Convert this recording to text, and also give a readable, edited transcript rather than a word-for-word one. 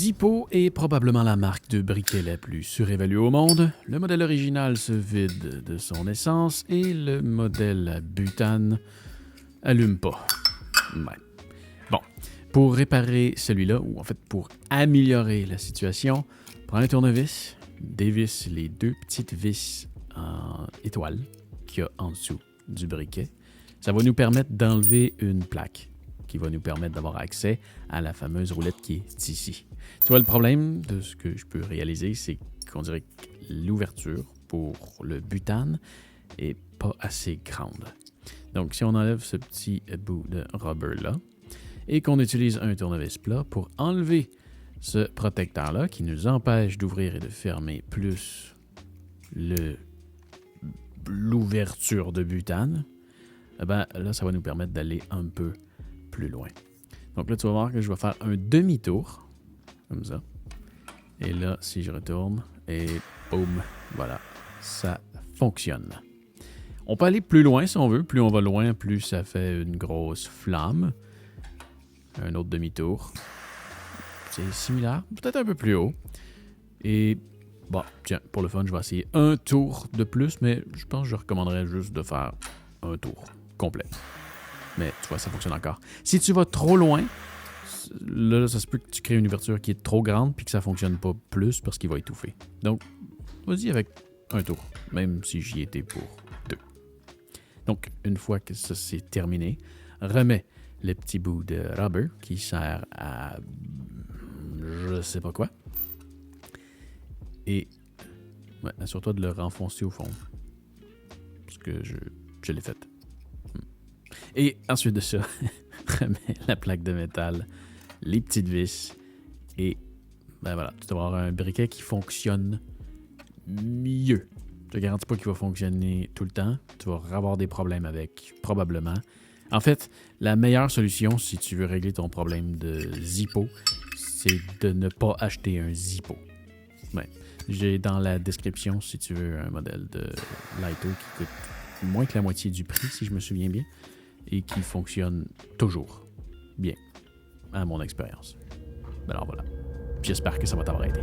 Zippo est probablement la marque de briquet la plus surévaluée au monde. Le modèle original se vide de son essence et le modèle à butane allume pas. Ouais. Bon, pour réparer celui-là, ou en fait pour améliorer la situation, prends un tournevis, dévisse les deux petites vis en étoile qu'il y a en dessous du briquet. Ça va nous permettre d'enlever une plaque qui va nous permettre d'avoir accès à la fameuse roulette qui est ici. Tu vois, le problème de ce que je peux réaliser, c'est qu'on dirait que l'ouverture pour le butane est pas assez grande. Donc, si on enlève ce petit bout de rubber-là et qu'on utilise un tournevis plat pour enlever ce protecteur-là qui nous empêche d'ouvrir et de fermer plus l'ouverture de butane, eh ben, là, ça va nous permettre d'aller un peu plus loin. Donc là, tu vas voir que je vais faire un demi-tour, comme ça. Et là, si je retourne, et boum, voilà, ça fonctionne. On peut aller plus loin si on veut. Plus on va loin, plus ça fait une grosse flamme. Un autre demi-tour. C'est similaire, peut-être un peu plus haut. Et bon, tiens, pour le fun, je vais essayer un tour de plus, mais je pense que je recommanderais juste de faire un tour complet. Mais tu vois, ça fonctionne encore. Si tu vas trop loin, là, ça se peut que tu crées une ouverture qui est trop grande puis que ça ne fonctionne pas plus parce qu'il va étouffer. Donc, vas-y avec un tour, même si j'y étais pour 2. Donc, une fois que ça c'est terminé, remets le petit bout de rubber qui sert à je sais pas quoi. Et ouais, assure-toi de le renfoncer au fond. Parce que je l'ai fait. Et ensuite de ça, remets la plaque de métal, les petites vis, et ben voilà, tu devras avoir un briquet qui fonctionne mieux. Je te garantis pas qu'il va fonctionner tout le temps. Tu vas avoir des problèmes avec, probablement. En fait, la meilleure solution, si tu veux régler ton problème de Zippo, c'est de ne pas acheter un Zippo. Ouais. J'ai dans la description, si tu veux, un modèle de Laito qui coûte moins que la moitié du prix, si je me souviens bien, et qui fonctionne toujours bien, à mon expérience. Alors voilà. J'espère que ça va t'avoir aidé.